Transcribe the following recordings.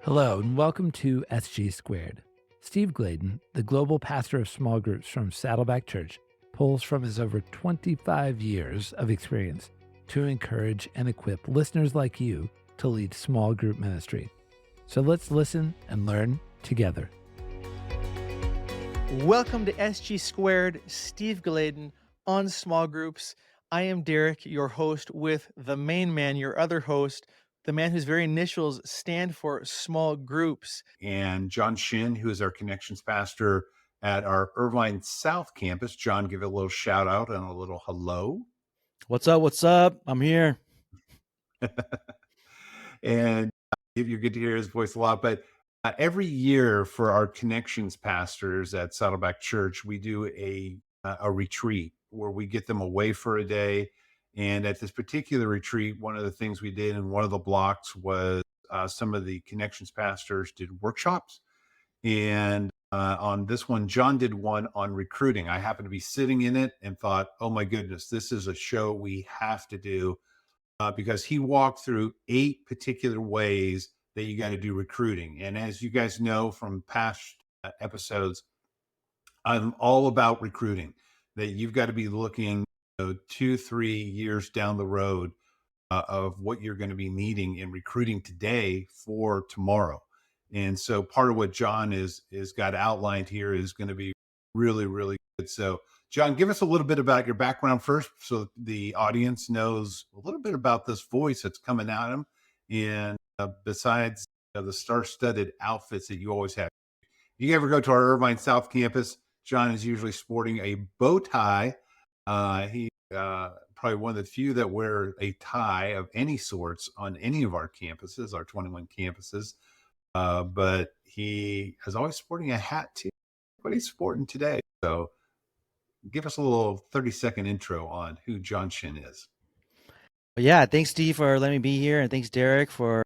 Hello, and welcome to SG Squared. Steve Gladen, the global pastor of small groups from Saddleback Church, pulls from his over 25 years of experience to encourage and equip listeners like you to lead small group ministry. So let's listen and learn together. Welcome to SG Squared, Steve Gladen on small groups. I am Derek, your host, with the main man, your other host, the man whose very initials stand for small groups. And John Shin, who is our connections pastor at our Irvine South campus. John, give it a little shout out and a little hello. What's up? What's up? I'm here. And you're good to hear his voice a lot. But every year for our connections pastors at Saddleback Church, we do a retreat where we get them away for a day. And at this particular retreat, one of the things we did in one of the blocks was some of the connections pastors did workshops. And on this one, John did one on recruiting. I happened to be sitting in it and thought, oh my goodness, this is a show we have to do because he walked through 8 particular ways that you got to do recruiting. And as you guys know from past episodes, I'm all about recruiting, that you've got to be looking 2-3 years down the road of what you're going to be needing in recruiting today for tomorrow. And so part of what John is got outlined here is going to be really, really good. So John, give us a little bit about your background first so the audience knows a little bit about this voice that's coming at him. And besides the star-studded outfits that you always have. If you ever go to our Irvine South campus, John is usually sporting a bow tie. He probably one of the few that wear a tie of any sorts on any of our campuses, our 21 campuses. But he is always sporting a hat too. What he's sporting today. So give us a little 30-second intro on who John Shin is. Yeah, thanks, Steve, for letting me be here. And thanks, Derek, for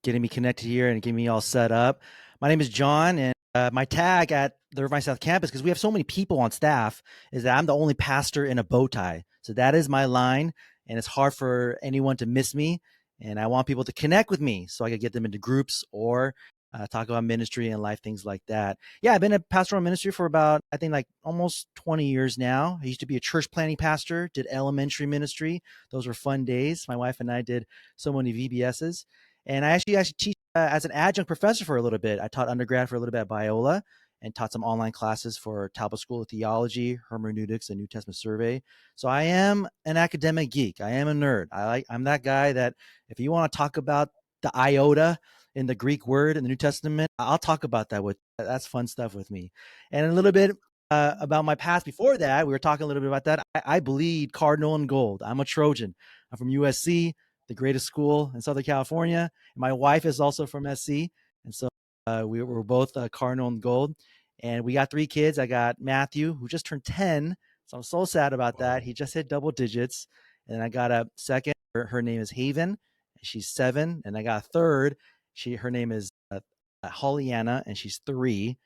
getting me connected here and getting me all set up. My name is John, and my tag at the Irvine South campus, because we have so many people on staff, is that I'm the only pastor in a bow tie. So that is my line, and it's hard for anyone to miss me. And I want people to connect with me so I can get them into groups or talk about ministry and life, things like that. Yeah, I've been a pastoral ministry for about, I think, like almost 20 years now. I used to be a church planting pastor, did elementary ministry. Those were fun days. My wife and I did so many VBSs. And I actually teach as an adjunct professor for a little bit. I taught undergrad for a little bit at Biola and taught some online classes for Talbot School of Theology, Hermeneutics, and New Testament Survey. So I am an academic geek. I am a nerd. I'm that guy that if you want to talk about the iota in the Greek word in the New Testament, I'll talk about that that's fun stuff with me. And a little bit about my past before that, we were talking a little bit about that. I bleed cardinal and gold. I'm a Trojan. I'm from USC, the greatest school in Southern California. And my wife is also from SC. And so we were both cardinal and gold. And we got 3 kids. I got Matthew, who just turned 10. So I'm so sad about that. He just hit double digits. And I got a second. Her name is Haven. She's 7. And I got a third. Her name is Hollyana, and she's 3,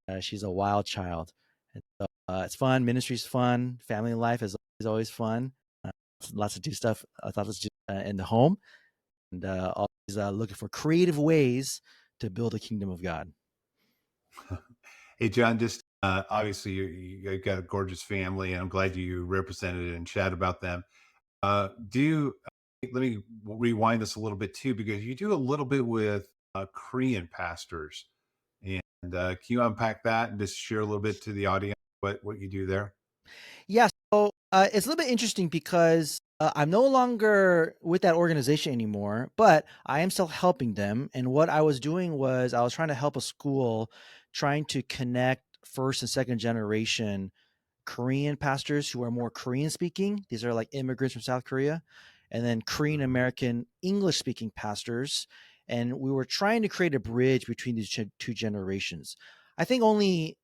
and she's a wild child. And so it's fun. Ministry's fun. Family life is always fun. Lots to do stuff. Lots to do in the home, and always looking for creative ways to build a kingdom of God. Hey, John, just obviously you got a gorgeous family, and I'm glad you represented it and chat about them. Let me rewind this a little bit too, because you do a little bit with Korean pastors, and can you unpack that and just share a little bit to the audience what you do there? Yeah, so it's a little bit interesting because I'm no longer with that organization anymore, but I am still helping them. And what I was doing was I was trying to help a school trying to connect first and second generation Korean pastors who are more Korean speaking. These are like immigrants from South Korea, and then Korean American English speaking pastors. And we were trying to create a bridge between these 2 generations. I think only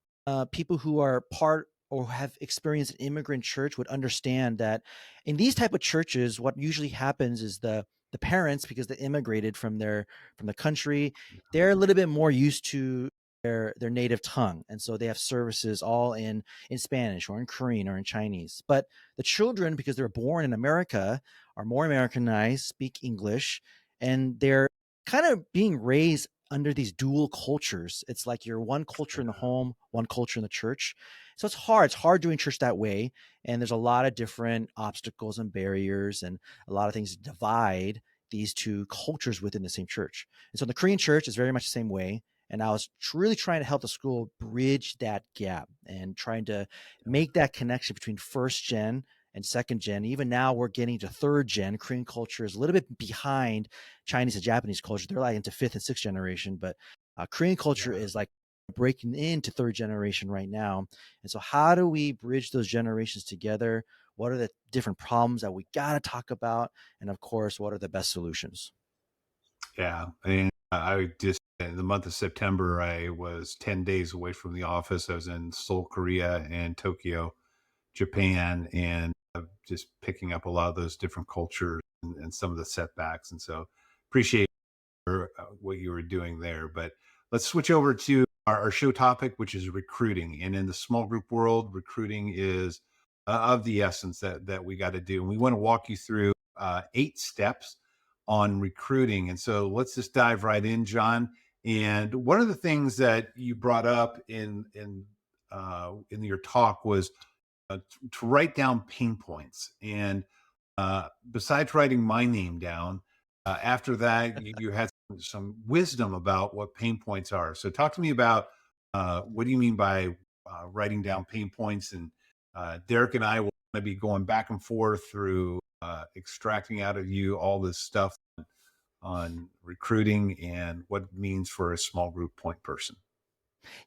people who are part or have experienced an immigrant church would understand that in these type of churches, what usually happens is the parents, because they immigrated from the country, they're a little bit more used to their native tongue, and so they have services all in Spanish or in Korean or in Chinese. But the children, because they're born in America, are more Americanized, speak English, and they're kind of being raised under these dual cultures. It's like you're one culture in the home, one culture in the church. So it's hard. It's hard doing church that way. And there's a lot of different obstacles and barriers and a lot of things that divide these two cultures within the same church. And so in the Korean church is very much the same way. And I was really trying to help the school bridge that gap and trying to make that connection between first gen and second gen. Even now we're getting to third gen. Korean culture is a little bit behind Chinese and Japanese culture. They're like into fifth and sixth generation, but Korean culture is like breaking into third generation right now. And so how do we bridge those generations together? What are the different problems that we got to talk about? And of course, what are the best solutions? Yeah. And I just, in the month of September, I was 10 days away from the office. I was in Seoul, Korea, and Tokyo, Japan, and just picking up a lot of those different cultures and some of the setbacks. And so appreciate what you were doing there. But let's switch over to our show topic, which is recruiting. And in the small group world, recruiting is of the essence that we got to do. And we want to walk you through 8 steps on recruiting. And so let's just dive right in, John. And one of the things that you brought up in your talk was to write down pain points. And besides writing my name down, after that, you had some wisdom about what pain points are. So talk to me about what do you mean by writing down pain points? And Derek and I will be going back and forth through extracting out of you all this stuff on recruiting and what it means for a small group point person.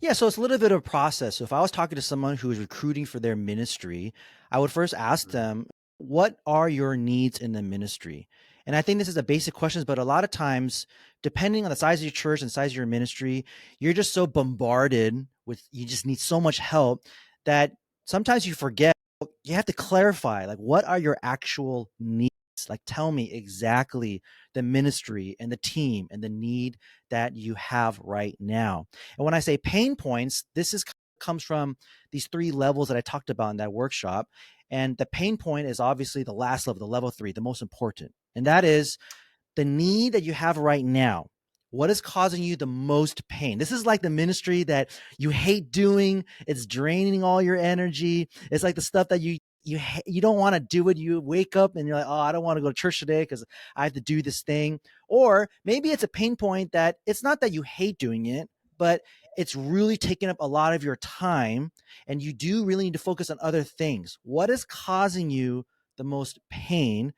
Yeah, so it's a little bit of a process. So if I was talking to someone who is recruiting for their ministry, I would first ask them, what are your needs in the ministry? And I think this is a basic question, but a lot of times, depending on the size of your church and the size of your ministry, you're just so bombarded with, you just need so much help that sometimes you forget, you have to clarify, like, what are your actual needs? Like, tell me exactly the ministry and the team and the need that you have right now. And when I say pain points, comes from these 3 levels that I talked about in that workshop. And the pain point is obviously the last level, the level 3, the most important. And that is the need that you have right now. What is causing you the most pain? This is like the ministry that you hate doing. It's draining all your energy. It's like the stuff that you don't want to do it. You wake up and you're like, oh, I don't want to go to church today because I have to do this thing. Or maybe it's a pain point that it's not that you hate doing it, but it's really taking up a lot of your time and you do really need to focus on other things. What is causing you the most pain?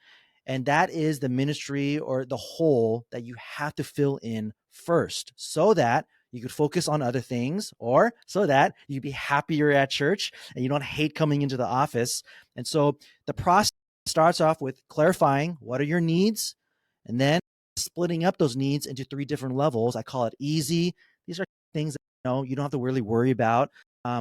And that is the ministry or the hole that you have to fill in first so that you could focus on other things, or so that you'd be happier at church and you don't hate coming into the office. And so the process starts off with clarifying what are your needs, and then splitting up those needs into 3 different levels. I call it easy. These are things that you don't have to really worry about.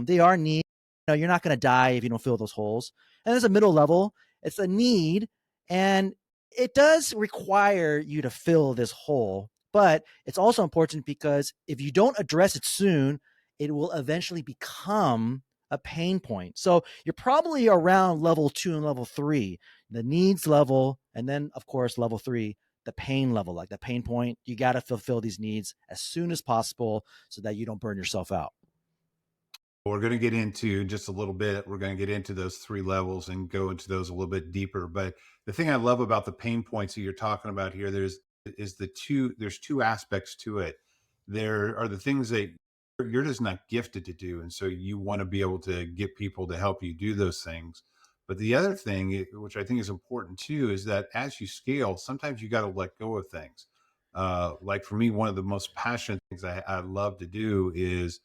They are needs. You're not going to die if you don't fill those holes. And there's a middle level. It's a need, and it does require you to fill this hole, but it's also important because if you don't address it soon, it will eventually become a pain point. So you're probably around level 2 and level 3, the needs level, and then of course level 3, the pain level, like the pain point. You got to fulfill these needs as soon as possible so that you don't burn yourself out. We're going to get into just a little bit. We're going to get into those 3 levels and go into those a little bit deeper. But the thing I love about the pain points that you're talking about here, there's 2 aspects to it. There are the things that you're just not gifted to do. And so you want to be able to get people to help you do those things. But the other thing, which I think is important too, is that as you scale, sometimes you got to let go of things. Like for me, one of the most passionate things I love to do is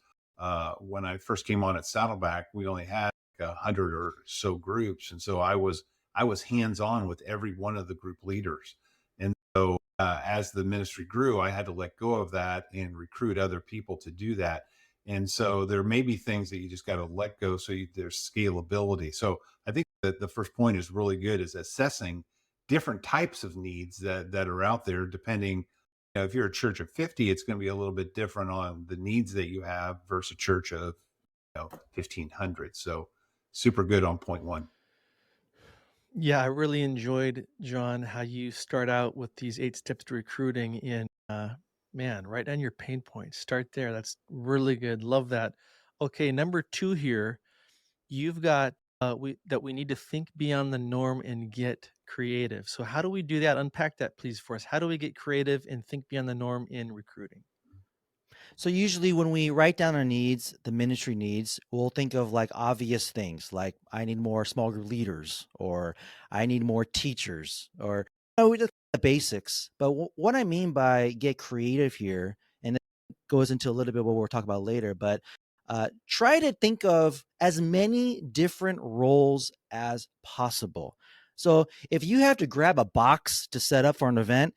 when I first came on at Saddleback, we only had like 100 or so groups, and so I was hands on with every one of the group leaders. And so as the ministry grew, I had to let go of that and recruit other people to do that. And so there may be things that you just got to let go so there's scalability. So I think that the first point is really good, is assessing different types of needs that are out there depending. If you're a church of 50, it's going to be a little bit different on the needs that you have versus a church of 1,500. So super good on point 1. Yeah, I really enjoyed, John, how you start out with these 8 steps to recruiting in Man, write down your pain points. Start there. That's really good. Love that. Okay, number 2 here, you've got we need to think beyond the norm and get creative. So how do we do that? Unpack that please for us. How do we get creative and think beyond the norm in recruiting? So usually when we write down our needs, the ministry needs, we'll think of like obvious things like I need more small group leaders or I need more teachers or we just the basics. But what I mean by get creative here, and it goes into a little bit what we'll talk about later, but try to think of as many different roles as possible. So if you have to grab a box to set up for an event,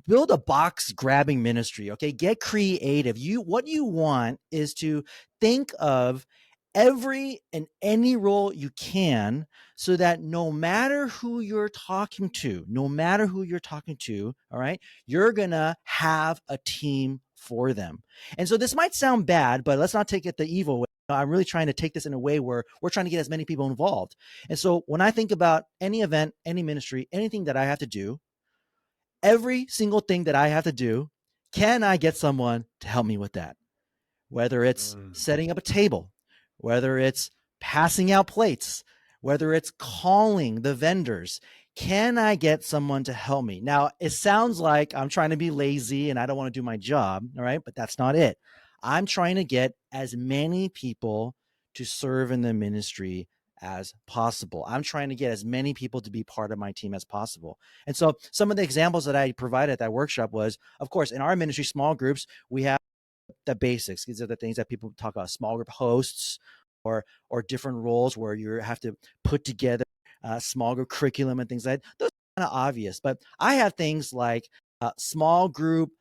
build a box grabbing ministry. Okay, get creative. What you want is to think of every and any role you can, so that no matter who you're talking to, all right, you're gonna have a team for them. And so this might sound bad, but let's not take it the evil way. I'm really trying to take this in a way where we're trying to get as many people involved. And so when I think about any event, any ministry, anything that I have to do, every single thing that I have to do, can I get someone to help me with that? Whether it's setting up a table, whether it's passing out plates, whether it's calling the vendors, can I get someone to help me? Now, it sounds like I'm trying to be lazy and I don't want to do my job, all right? But that's not it. I'm trying to get as many people to serve in the ministry as possible. I'm trying to get as many people to be part of my team as possible. And so some of the examples that I provided at that workshop was, of course, in our ministry small groups, we have the basics. These are the things that people talk about: small group hosts, or different roles where you have to put together small group curriculum and things like that. Those are kind of obvious, but I have things like small group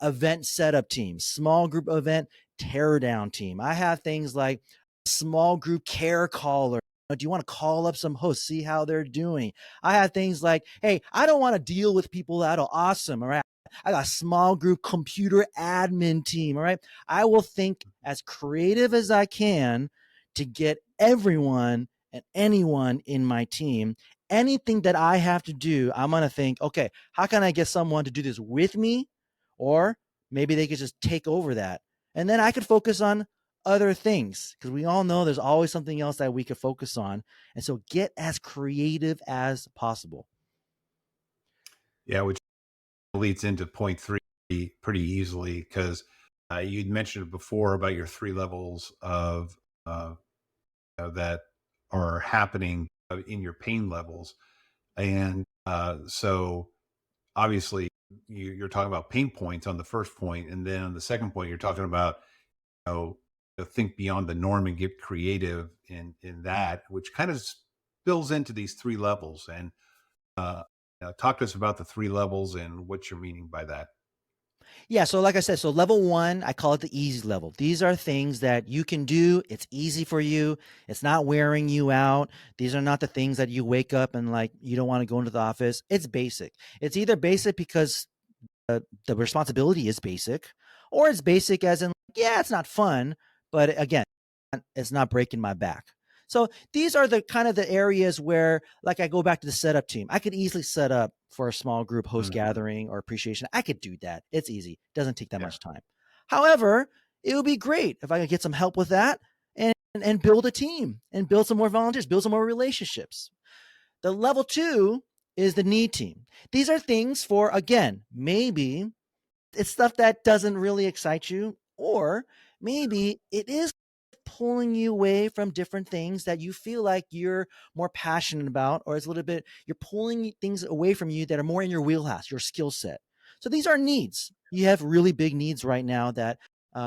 event setup team, small group event tear down team. I have things like small group care caller. Do you want to call up some hosts, see how they're doing? I have things like, hey, I don't want to deal with people that are awesome. All right, I got a small group computer admin team. All right. I will think as creative as I can to get everyone and anyone in my team. Anything that I have to do, I'm going to think, okay, how can I get someone to do this with me? Or maybe they could just take over that. And then I could focus on other things, because we all know there's always something else that we could focus on. And so get as creative as possible. Yeah, which leads into point 3 pretty easily, because you'd mentioned before about your 3 levels of that are happening in your pain levels. And so obviously you're talking about pain points on the first point, and then on the second point you're talking about, you know, think beyond the norm and get creative in that, which kind of spills into these 3 levels. And talk to us about the 3 levels and what you're meaning by that. Yeah, so like I said, so level 1, I call it the easy level. These are things that you can do. It's easy for you. It's not wearing you out. These are not the things that you wake up and like you don't want to go into the office. It's basic. It's either basic because the responsibility is basic, or it's basic as in, yeah, it's not fun, but again, it's not breaking my back. So these are the kind of the areas where, like, I go back to the setup team. I could easily set up for a small group host gathering or appreciation. I could do that. It's easy. It doesn't take that much time. However, it would be great if I could get some help with that and build a team and build some more volunteers, build some more relationships. The level 2 is the need team. These are things for, again, maybe it's stuff that doesn't really excite you, or maybe it is pulling you away from different things that you feel like you're more passionate about, or it's a little bit, you're pulling things away from you that are more in your wheelhouse, your skill set. So these are needs. You have really big needs right now that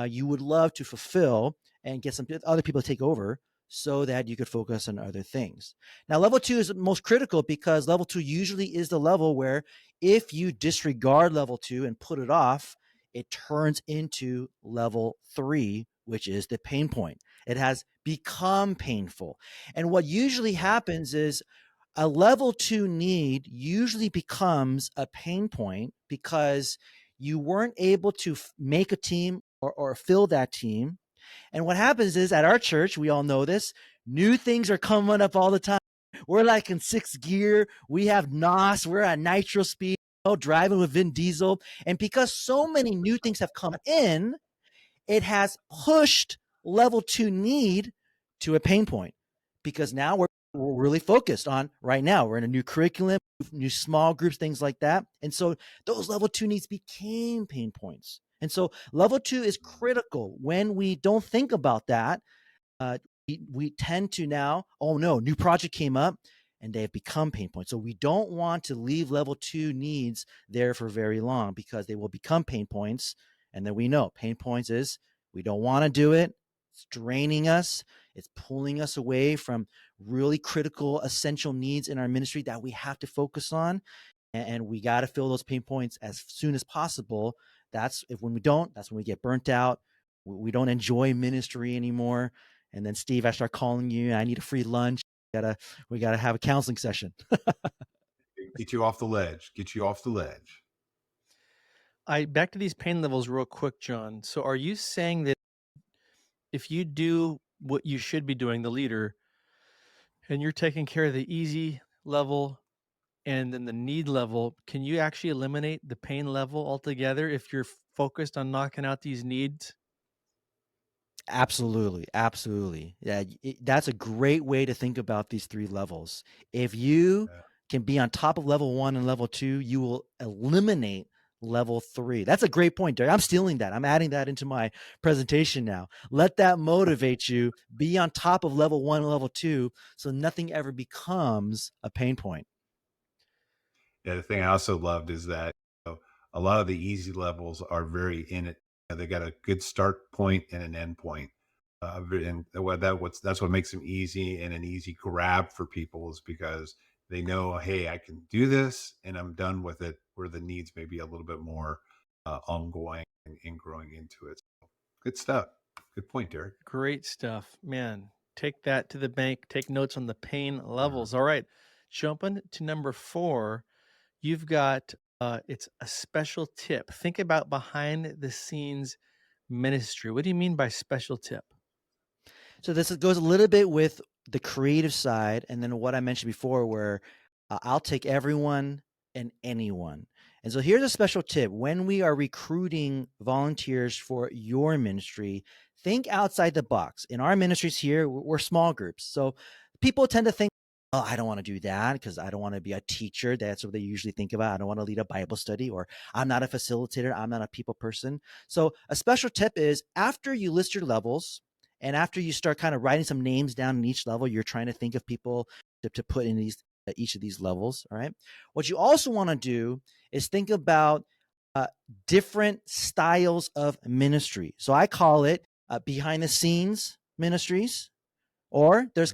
you would love to fulfill and get some other people to take over so that you could focus on other things. Now, level 2 is most critical because level 2 usually is the level where if you disregard level 2 and put it off, it turns into level 3, which is the pain point. It has become painful. And what usually happens is a level 2 need usually becomes a pain point because you weren't able to make a team or fill that team. And what happens is at our church, we all know this, new things are coming up all the time. We're like in 6th gear. We have NOS. We're at nitro speed. driving with Vin Diesel. And because so many new things have come in, it has pushed level 2 need to a pain point, because now we're really focused on right now. We're in a new curriculum, new small groups, things like that. And so those level 2 needs became pain points. And so level 2 is critical. When we don't think about that, we tend to now, oh no, new project came up and they have become pain points. So we don't want to leave level 2 needs there for very long, because they will become pain points. And then we know pain points is we don't want to do it. It's draining us. It's pulling us away from really critical, essential needs in our ministry that we have to focus on. And we got to fill those pain points as soon as possible. When we don't, that's when we get burnt out. We don't enjoy ministry anymore. And then, Steve, I start calling you. I need a free lunch. We gotta have a counseling session. Get you off the ledge. Get you off the ledge. Back to these pain levels real quick, John. So are you saying that if you do what you should be doing, the leader, and you're taking care of the easy level and then the need level, can you actually eliminate the pain level altogether if you're focused on knocking out these needs? Absolutely. Absolutely. Yeah. That's a great way to think about these 3 levels. If you Yeah. can be on top of level 1 and level 2, you will eliminate level 3. That's a great point, Derek. I'm stealing that. I'm adding that into my presentation now. Let that motivate you. Be on top of level 1 and level 2, so nothing ever becomes a pain point. Yeah, the thing I also loved is that a lot of the easy levels are very in it. They got a good start point and an end point, and that's what makes them easy and an easy grab for people, is because they know, hey, I can do this and I'm done with it. Where the needs may be a little bit more ongoing and growing into it. So, good stuff. Good point, Derek. Great stuff, man. Take that to the bank. Take notes on the pain levels. All right, jumping to number 4, you've got it's a special tip. Think about behind the scenes ministry. What do you mean by special tip? So this goes a little bit with the creative side, and then what I mentioned before, where I'll take everyone and anyone. And so here's a special tip: when we are recruiting volunteers for your ministry, think outside the box. In our ministries here, we're small groups, so people tend to think, oh, I don't want to do that because I don't want to be a teacher. That's what they usually think about. I don't want to lead a Bible study, or I'm not a facilitator. I'm not a people person. So a special tip is, after you list your levels, and after you start kind of writing some names down in each level, you're trying to think of people to put in each of these levels. All right. What you also want to do is think about different styles of ministry. So I call it behind the scenes ministries, or there's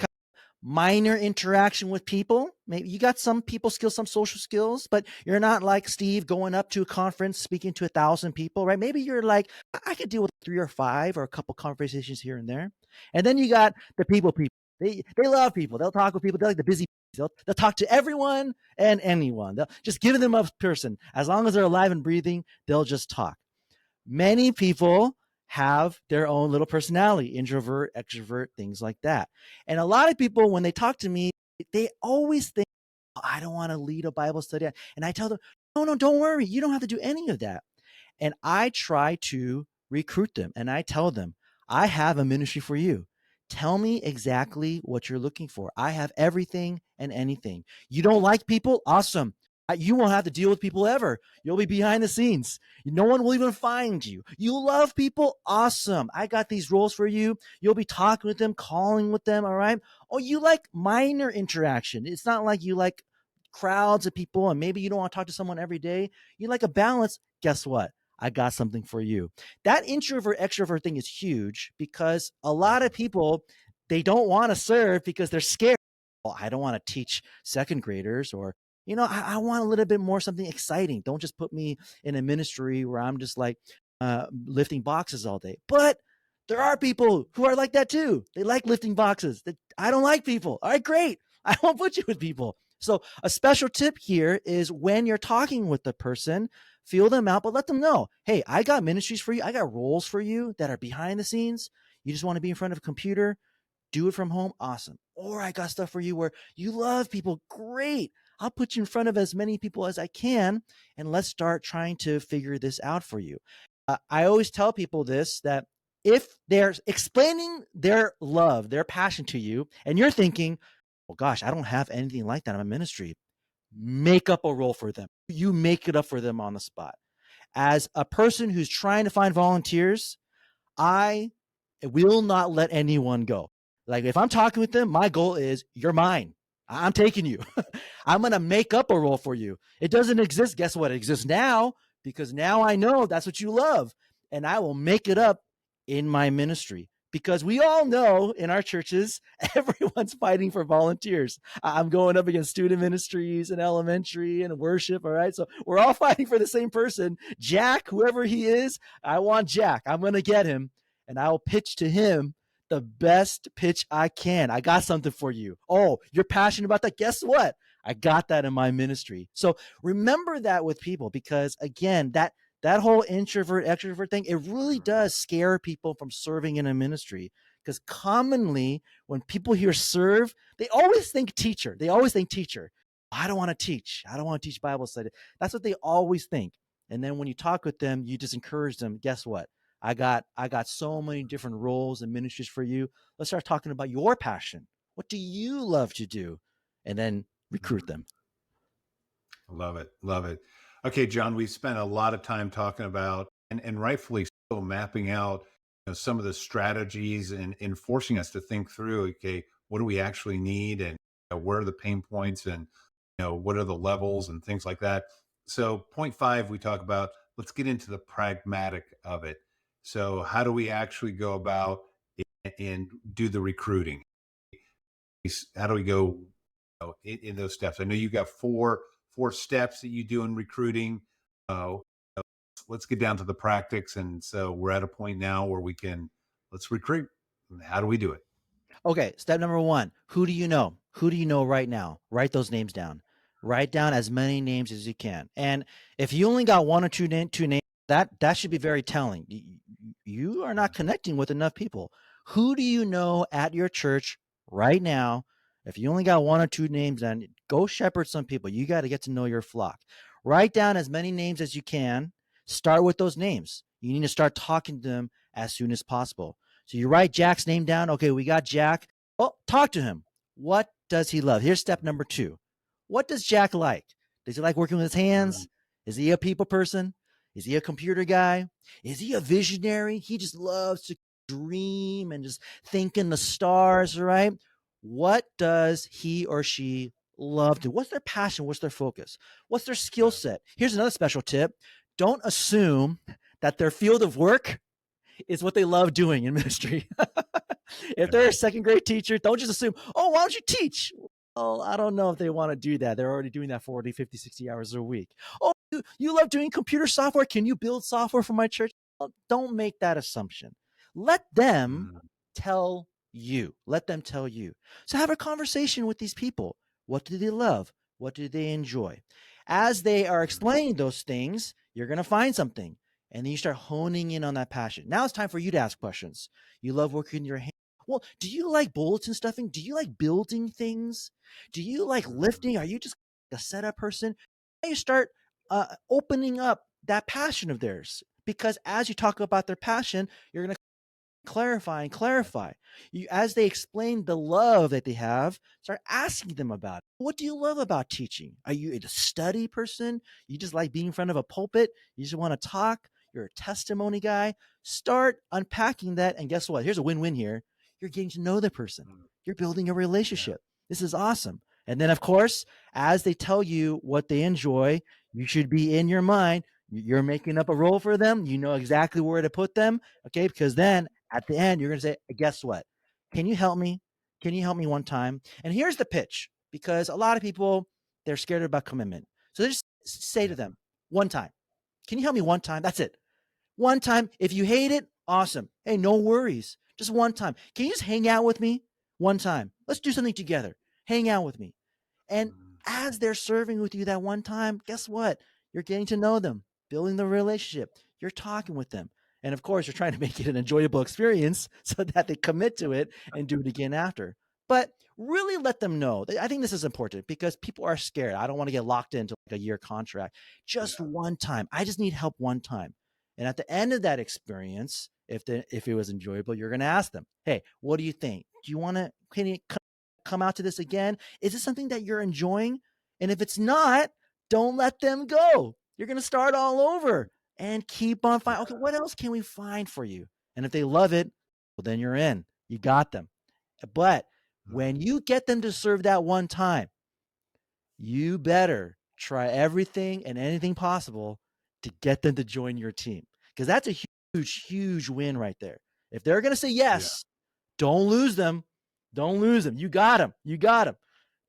minor interaction with people. Maybe you got some people skills, some social skills, but you're not like Steve going up to a conference speaking to 1,000 people, right? Maybe you're like, I could deal with 3 or 5 or a couple conversations here and there. And then you got the people. They love people. They'll talk with people. They're like the busy. They'll talk to everyone and anyone. They'll just give them a person. As long as they're alive and breathing, they'll just talk. Many people have their own little personality, introvert, extrovert, things like that. And a lot of people, when they talk to me, they always think, oh, I don't want to lead a Bible study. And I tell them, no, don't worry. You don't have to do any of that. And I try to recruit them, and I tell them, I have a ministry for you. Tell me exactly what you're looking for. I have everything and anything. You don't like people? Awesome. You won't have to deal with people ever. You'll be behind the scenes. No one will even find you. You love people? Awesome. I got these roles for you. You'll be talking with them, calling with them. All right. Oh, you like minor interaction. It's not like you like crowds of people and maybe you don't want to talk to someone every day. You like a balance. Guess what? I got something for you. That introvert extrovert thing is huge, because a lot of people, they don't want to serve because they're scared. Well, I don't want to teach second graders, or I want a little bit more something exciting. Don't just put me in a ministry where I'm just like lifting boxes all day. But there are people who are like that too. They like lifting boxes. I don't like people. All right, great. I won't put you with people. So a special tip here is, when you're talking with the person, feel them out, but let them know, hey, I got ministries for you. I got roles for you that are behind the scenes. You just want to be in front of a computer, do it from home. Awesome. Or I got stuff for you where you love people. Great. I'll put you in front of as many people as I can, and let's start trying to figure this out for you. I always tell people this, that if they're explaining their love, their passion to you, and you're thinking, well, gosh, I don't have anything like that in my ministry, make up a role for them. You make it up for them on the spot. As a person who's trying to find volunteers, I will not let anyone go. Like, if I'm talking with them, my goal is, you're mine. I'm taking you. I'm going to make up a role for you. It doesn't exist. Guess what? It exists now, because now I know that's what you love. And I will make it up in my ministry, because we all know in our churches, everyone's fighting for volunteers. I'm going up against student ministries and elementary and worship. All right. So we're all fighting for the same person. Jack, whoever he is, I want Jack. I'm going to get him, and I will pitch to him the best pitch I can. I got something for you. Oh, you're passionate about that? Guess what? I got that in my ministry. So remember that with people, because again, that whole introvert extrovert thing, it really does scare people from serving in a ministry, because commonly when people hear serve, they always think teacher. I don't want to teach. I don't want to teach Bible study. That's what they always think. And then when you talk with them, you just encourage them. Guess what? I got so many different roles and ministries for you. Let's start talking about your passion. What do you love to do? And then recruit them. Love it. Love it. Okay, John, we spent a lot of time talking about, and rightfully so, mapping out some of the strategies and forcing us to think through, okay, what do we actually need, and where are the pain points, and what are the levels and things like that. So point 5, we talk about, let's get into the pragmatic of it. So how do we actually go about and do the recruiting? How do we go in those steps? I know you got four steps that you do in recruiting. Let's get down to the practice. And so we're at a point now where let's recruit. How do we do it? Okay, step number 1, who do you know? Who do you know right now? Write those names down. Write down as many names as you can. And if you only got one or two names, that should be very telling. You are not connecting with enough people. Who do you know at your church right now? If you only got one or two names, then go shepherd some people. You got to get to know your flock. Write down as many names as you can. Start with those names. You need to start talking to them as soon as possible. So you write Jack's name down. Okay, we got Jack. Oh, talk to him. What does he love? Here's step number 2. What does Jack like? Does he like working with his hands? Is he a people person? Is he a computer guy? Is he a visionary? He just loves to dream and just think in the stars, right? What does he or she love to? What's their passion? What's their focus? What's their skill set? Here's another special tip. Don't assume that their field of work is what they love doing in ministry. If they're a second grade teacher, don't just assume, oh, why don't you teach? Well, I don't know if they want to do that. They're already doing that 40, 50, 60 hours a week. Oh, you love doing computer software. Can you build software for my church? Well, don't make that assumption. Let them tell you. Let them tell you. So have a conversation with these people. What do they love? What do they enjoy? As they are explaining those things, you're going to find something. And then you start honing in on that passion. Now it's time for you to ask questions. You love working your hands. Well, do you like bulletin stuffing? Do you like building things? Do you like lifting? Are you just a setup person? Now you start opening up that passion of theirs. Because as you talk about their passion, you're going to clarify. As they explain the love that they have, start asking them about it. What do you love about teaching? Are you a study person? You just like being in front of a pulpit? You just want to talk? You're a testimony guy? Start unpacking that. And guess what? Here's a win-win here. You're getting to know the person. You're building a relationship. This is awesome. And then, of course, as they tell you what they enjoy, you should be in your mind. You're making up a role for them. You know exactly where to put them. Okay. Because then at the end, you're going to say, guess what? Can you help me? Can you help me one time? And here's the pitch, because a lot of people, they're scared about commitment. So they just say to them, one time. Can you help me one time? That's it. One time. If you hate it, awesome. Hey, no worries. Just one time. Can you just hang out with me one time? Let's do something together. Hang out with me. And as they're serving with you that one time, guess what? You're getting to know them, building the relationship. You're talking with them. And of course, you're trying to make it an enjoyable experience so that they commit to it and do it again after. but really let them know. I think this is important because people are scared. I don't want to get locked into like a year contract. Just Yeah. one time. I just need help one time. And at the end of that experience, if it was enjoyable, you're going to ask them, hey, what do you think? Do you want to come out to this again? Is it something that you're enjoying? And if it's not, don't let them go. You're going to start all over and keep on finding, okay, what else can we find for you? And if they love it, well, then you're in. You got them. But when you get them to serve that one time, you better try everything and anything possible to get them to join your team, because that's a huge, huge win right there. If they're going to say yes, don't lose them. Don't lose them. You got them. You got them.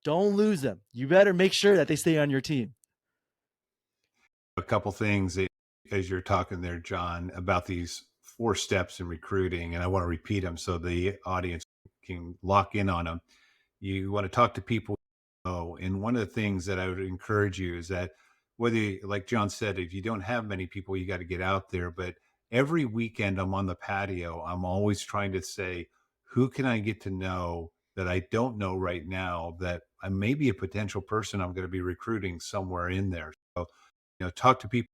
Don't lose them. You better make sure that they stay on your team. A couple things as you're talking there, John, about these 4 steps in recruiting, and I want to repeat them so the audience can lock in on them. You want to talk to people. And one of the things that I would encourage you is that whether, like John said, if you don't have many people, you got to get out there. But every weekend I'm on the patio, I'm always trying to say, who can I get to know that I don't know right now that I may be a potential person I'm going to be recruiting somewhere in there. So, talk to people,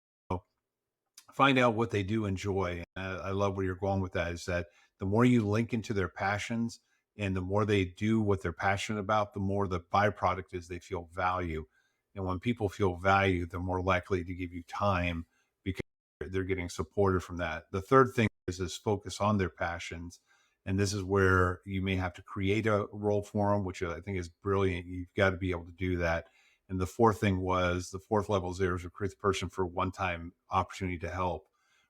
find out what they do enjoy. And I love where you're going with that, is that the more you link into their passions and the more they do what they're passionate about, the more the byproduct is they feel value. And when people feel value, they're more likely to give you time because they're getting supported from that. The third thing is focus on their passions. And this is where you may have to create a role for them, which I think is brilliant. You've got to be able to do that. And the fourth level is there is recruit the person for one-time opportunity to help.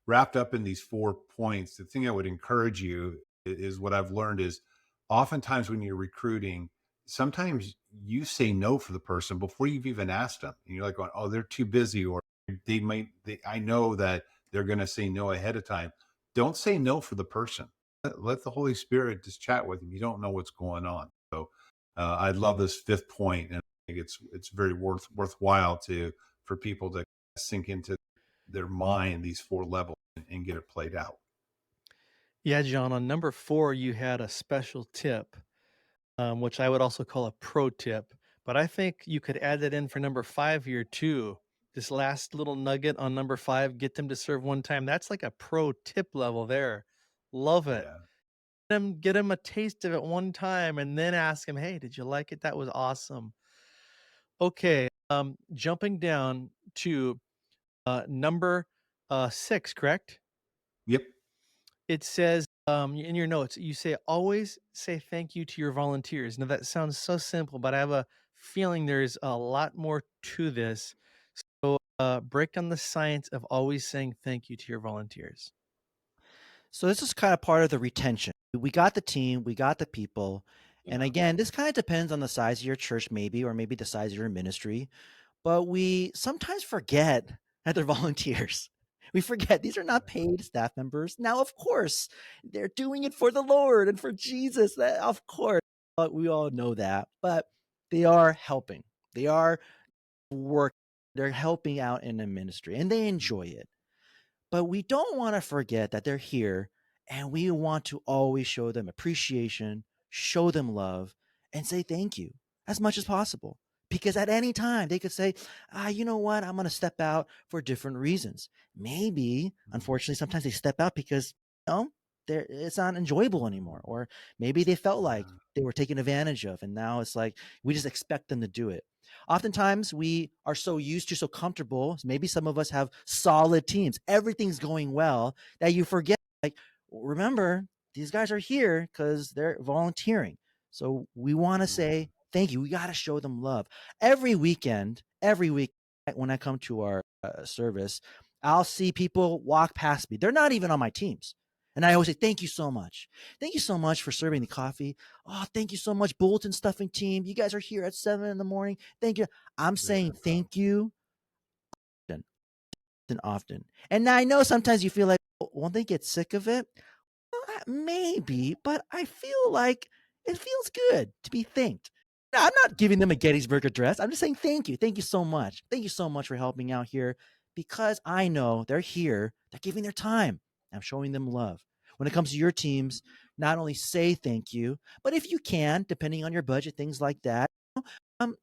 Wrapped up in these 4 points, the thing I would encourage you is what I've learned is oftentimes when you're recruiting, sometimes you say no for the person before you've even asked them. And you're like, going, oh, they're too busy, or I know that they're going to say no ahead of time. Don't say no for the person. Let the Holy Spirit just chat with them. You don't know what's going on. So I love this 5th point, and I think it's very worthwhile for people to sink into their mind these 4 levels and get it played out. Yeah, John, on number 4, you had a special tip, which I would also call a pro tip. But I think you could add that in for number 5 here too. This last little nugget on number 5, get them to serve one time. That's like a pro tip level there. Love it. Yeah. Get them a taste of it one time and then ask them, hey, did you like it? That was awesome. Okay, jumping down to number 6, correct? Yep. It says in your notes, you say always say thank you to your volunteers. Now that sounds so simple, but I have a feeling there's a lot more to this. So break down the science of always saying thank you to your volunteers. So this is kind of part of the retention. We got the team, we got the people. And Yeah. again, this kind of depends on the size of your church, maybe, or maybe the size of your ministry. But we sometimes forget that they're volunteers. We forget these are not paid staff members. Now, of course, they're doing it for the Lord and for Jesus. Of course, we all know that. But they are helping. They are working. They're helping out in the ministry, and they enjoy it. But we don't want to forget that they're here, and we want to always show them appreciation, show them love, and say thank you as much as possible. Because at any time they could say, you know what, I'm going to step out for different reasons. Maybe, unfortunately, sometimes they step out because, it's not enjoyable anymore. Or maybe they felt like they were taken advantage of, and now it's like we just expect them to do it. Oftentimes we are so used to, so comfortable. Maybe some of us have solid teams. Everything's going well that you forget, like, remember, these guys are here because they're volunteering. So we want to say thank you. We got to show them love. Every week, when I come to our service, I'll see people walk past me. They're not even on my teams. And I always say, thank you so much. Thank you so much for serving the coffee. Oh, thank you so much, bulletin stuffing team. You guys are here at 7 a.m. Thank you. I'm saying thank you often and often. And I know sometimes you feel like, won't they get sick of it? Well, maybe, but I feel like it feels good to be thanked. Now, I'm not giving them a Gettysburg Address. I'm just saying thank you. Thank you so much. Thank you so much for helping out here, because I know they're here. They're giving their time. I'm showing them love. When it comes to your teams, not only say thank you, but if you can, depending on your budget, things like that, um,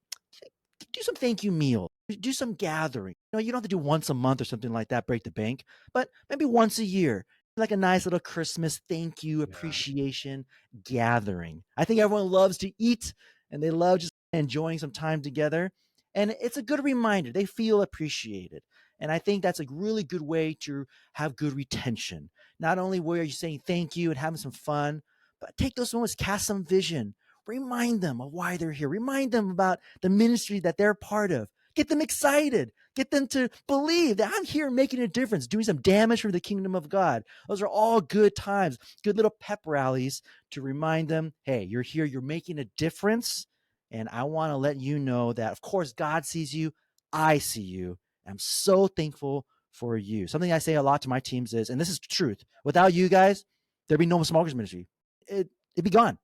do some thank you meals, do some gathering. You don't have to do once a month or something like that, break the bank, but maybe once a year, like a nice little Christmas thank you Yeah. appreciation gathering. I think everyone loves to eat and they love just enjoying some time together. And it's a good reminder. They feel appreciated. And I think that's a really good way to have good retention. Not only where you're saying thank you and having some fun, but take those moments, cast some vision, remind them of why they're here, remind them about the ministry that they're part of, get them excited, get them to believe that I'm here making a difference, doing some damage for the kingdom of God. Those are all good times, good little pep rallies to remind them, hey, you're here, you're making a difference. And I want to let you know that, of course, God sees you. I see you. I'm so thankful for you. Something I say a lot to my teams is, and this is truth, without you guys, there'd be no small groups ministry. It'd be gone.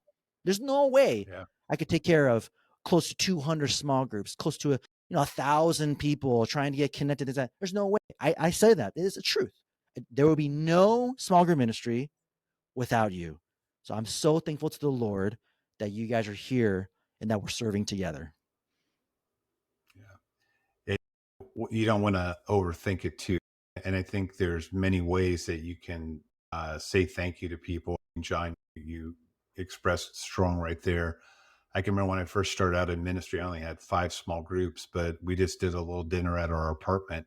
There's no way Yeah. I could take care of close to 200 small groups, close to 1,000 people trying to get connected to that. There's no way. I say that. It is the truth. There will be no small group ministry without you. So I'm so thankful to the Lord that you guys are here and that we're serving together. Yeah. You don't want to overthink it too. And I think there's many ways that you can say thank you to people. John, you expressed strong right there. I can remember when I first started out in ministry, I only had 5 small groups, but we just did a little dinner at our apartment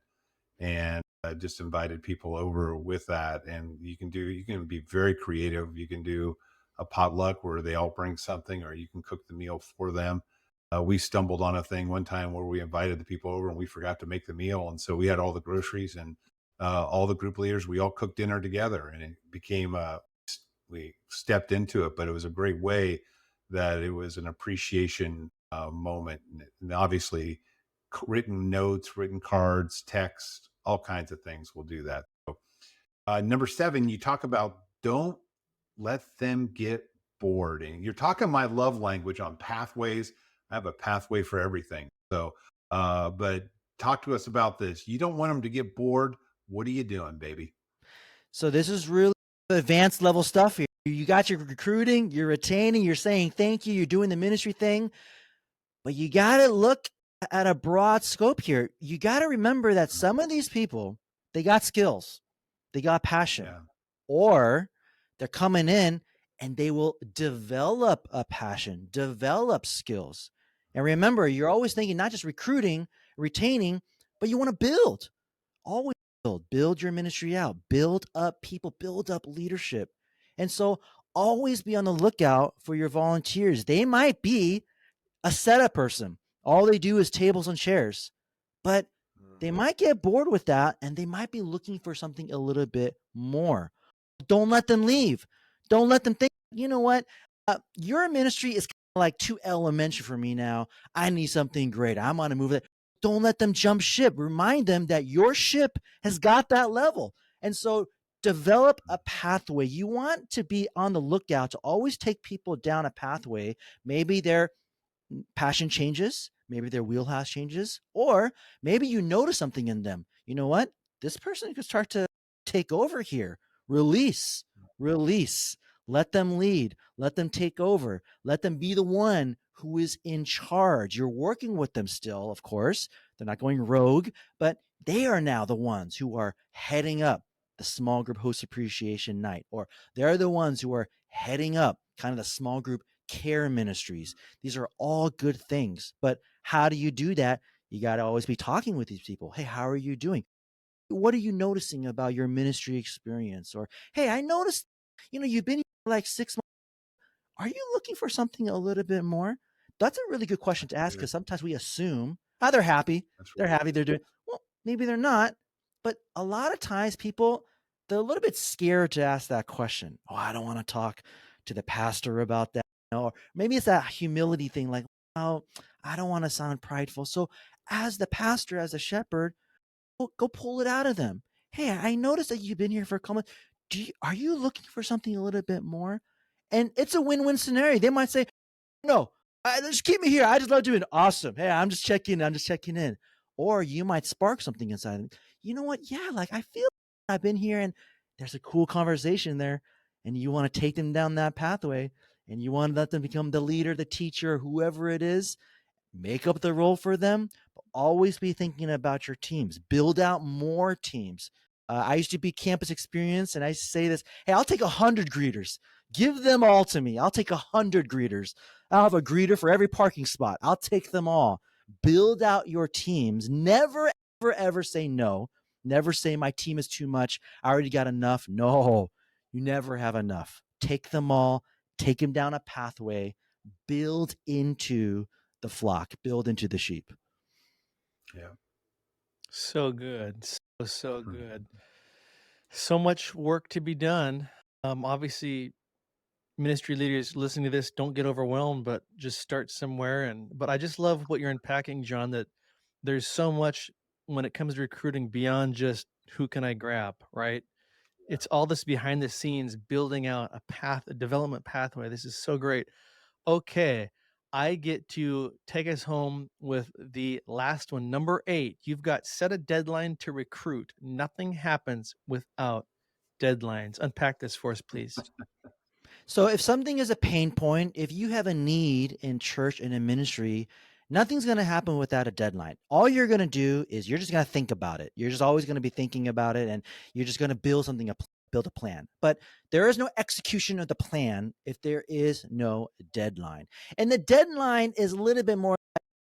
and just invited people over with that. And you can be very creative. You can do a potluck where they all bring something, or you can cook the meal for them. We stumbled on a thing one time where we invited the people over and we forgot to make the meal. And so we had all the groceries and all the group leaders, we all cooked dinner together, and it became, we stepped into it, but it was a great way that it was an appreciation moment. And obviously written notes, written cards, text, all kinds of things will do that. So, number 7, you talk about don't let them get bored. And you're talking my love language on pathways. I have a pathway for everything. So, but talk to us about this. You don't want them to get bored. What are you doing, baby? So this is really advanced level stuff here. You got your recruiting, you're retaining, you're saying thank you, you're doing the ministry thing, but you got to look at a broad scope here. You got to remember that some of these people, they got skills, they got passion, Yeah. or they're coming in and they will develop a passion, develop skills. And remember, you're always thinking not just recruiting, retaining, but you want to build. Always build your ministry out, build up people, build up leadership. And so always be on the lookout for your volunteers. They might be a setup person. All they do is tables and chairs, but they might get bored with that and they might be looking for something a little bit more. Don't let them leave. Don't let them think, you know what? Your ministry is kind of like too elementary for me now. I need something great. I'm on a move. Don't let them jump ship. Remind them that your ship has got that level. And so develop a pathway. You want to be on the lookout to always take people down a pathway. Maybe their passion changes, maybe their wheelhouse changes, or maybe you notice something in them. You know what? This person could start to take over here. Release, release. Let them lead. Let them take over. Let them be the one who is in charge. You're working with them still, of course. They're not going rogue, but they are now the ones who are heading up the small group host appreciation night, or they're the ones who are heading up kind of the small group care ministries. These are all good things. But how do you do that? You got to always be talking with these people. Hey, how are you doing? What are you noticing about your ministry experience? Or, hey, I noticed, you've been here for like 6 months. Are you looking for something a little bit more? That's a really good question to ask, because sometimes we assume, they're happy. They're happy. They're doing, well, maybe they're not. But a lot of times people, they're a little bit scared to ask that question. Oh, I don't want to talk to the pastor about that. Or maybe it's that humility thing, like, oh, I don't want to sound prideful. So as the pastor, as a shepherd, go pull it out of them. Hey, I noticed that you've been here for a couple months. Are you looking for something a little bit more? And it's a win-win scenario. They might say, no, just keep me here. I just love doing awesome. Hey, I'm just checking in. Or you might spark something inside them. You know what? Yeah, like I feel I've been here and there's a cool conversation there. and you want to take them down that pathway, and you want to let them become the leader, the teacher, whoever it is, make up the role for them, but always be thinking about your teams. Build out more teams. I used to be campus experience, and I used to say this, hey, I'll take 100 greeters. Give them all to me. I'll take 100 greeters. I'll have a greeter for every parking spot. I'll take them all. Build out your teams. Never, ever, ever say no. Never say my team is too much. I already got enough. No, you never have enough. Take them all. Take them down a pathway. Build into the flock, build into the sheep. Yeah. So good. So good. So much work to be done. Obviously, ministry leaders listening to this, don't get overwhelmed, but just start somewhere. But I just love what you're unpacking, John, that there's so much when it comes to recruiting beyond just who can I grab, right? It's all this behind the scenes, building out a development pathway. This is so great. Okay, I get to take us home with the last one, number 8. You've got set a deadline to recruit. Nothing happens without deadlines. Unpack this for us, please. So if something is a pain point, if you have a need in church and in ministry, nothing's going to happen without a deadline. All you're going to do is you're just going to think about it. You're just always going to be thinking about it, and you're just going to build build a plan. But there is no execution of the plan if there is no deadline. And the deadline is a little bit more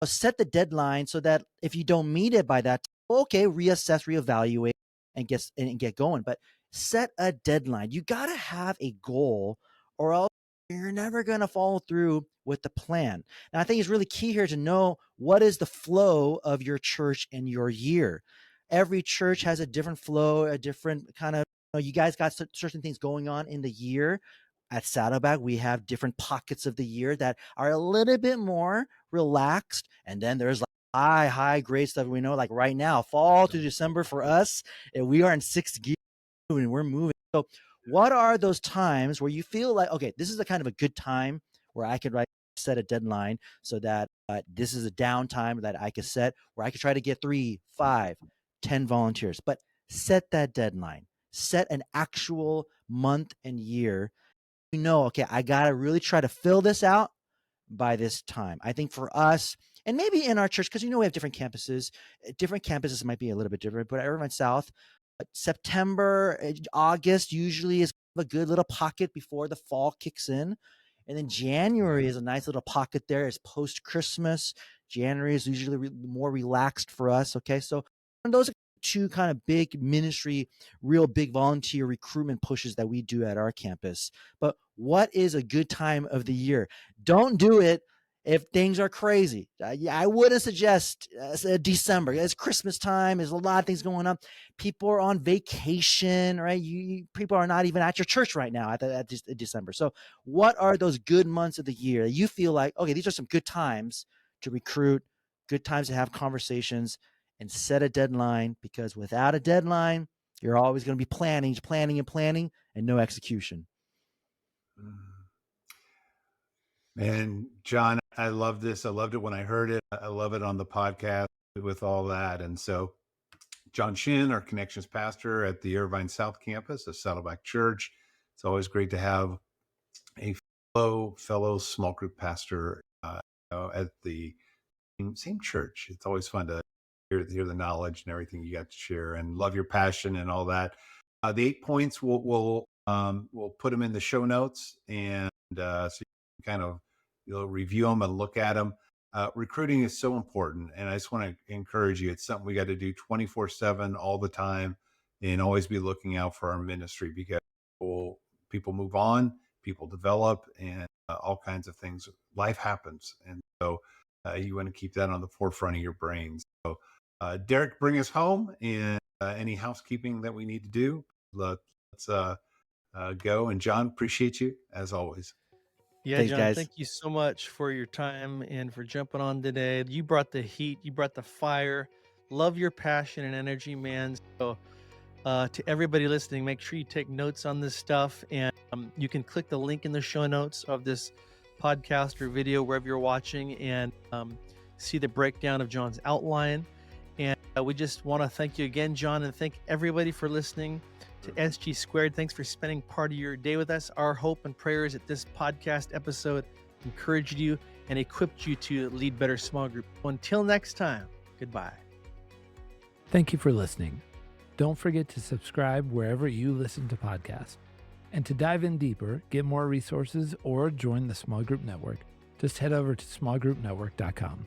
set the deadline so that if you don't meet it by that time, okay, reassess, reevaluate, and get going. But set a deadline. You got to have a goal, or else you're never going to follow through with the plan. And I think it's really key here to know what is the flow of your church and your year. Every church has a different flow, a different kind of, you guys got certain things going on in the year. At Saddleback, we have different pockets of the year that are a little bit more relaxed. And then there's like high grade stuff. We know, like right now, fall to December for us, and we are in 6th gear and we're moving. So what are those times where you feel like, okay, this is a kind of a good time where I could set a deadline so that this is a downtime that I could set where I could try to get 3, 5, 10 volunteers, but set that deadline, set an actual month and year. Okay, I got to really try to fill this out by this time. I think for us, and maybe in our church, because we have different campuses. Different campuses might be a little bit different, but at Irvine South, September, August usually is a good little pocket before the fall kicks in. And then January is a nice little pocket there. It's post-Christmas. January is usually more relaxed for us, okay? So those are 2 kind of big ministry, real big volunteer recruitment pushes that we do at our campus. But what is a good time of the year? Don't do it if things are crazy. I wouldn't suggest December. It's Christmas time. There's a lot of things going on. People are on vacation, right? People are not even at your church right now at December. So what are those good months of the year that you feel like, okay, these are some good times to recruit, good times to have conversations, and set a deadline? Because without a deadline, you're always going to be planning, and no execution. And John, I love this. I loved it when I heard it. I love it on the podcast with all that. And so John Shin, our connections pastor at the Irvine South campus of Saddleback Church. It's always great to have a fellow small group pastor at the same church. It's always fun to hear the knowledge and everything you got to share, and love your passion and all that. The 8 points we'll put them in the show notes, and so you can kind of review them and look at them. Recruiting is so important, and I just want to encourage you. It's something we got to do 24/7 all the time, and always be looking out for our ministry, because people move on, people develop, and all kinds of things. Life happens, and so you want to keep that on the forefront of your brains. So Derek, bring us home, and any housekeeping that we need to do, let's go. And John, appreciate you as always. Yeah, Thanks, John, guys. thank you so much for your time and for jumping on today. You brought the heat, you brought the fire. Love your passion and energy, man. So to everybody listening, make sure you take notes on this stuff, and you can click the link in the show notes of this podcast or video, wherever you're watching, and see the breakdown of John's outline. And we just want to thank you again, John, and thank everybody for listening. to SG Squared. Thanks for spending part of your day with us. Our hope and prayer is that this podcast episode encouraged you and equipped you to lead better small group. Until next time, goodbye. Thank you for listening. Don't forget to subscribe wherever you listen to podcasts. And to dive in deeper, get more resources, or join the Small Group Network, just head over to smallgroupnetwork.com.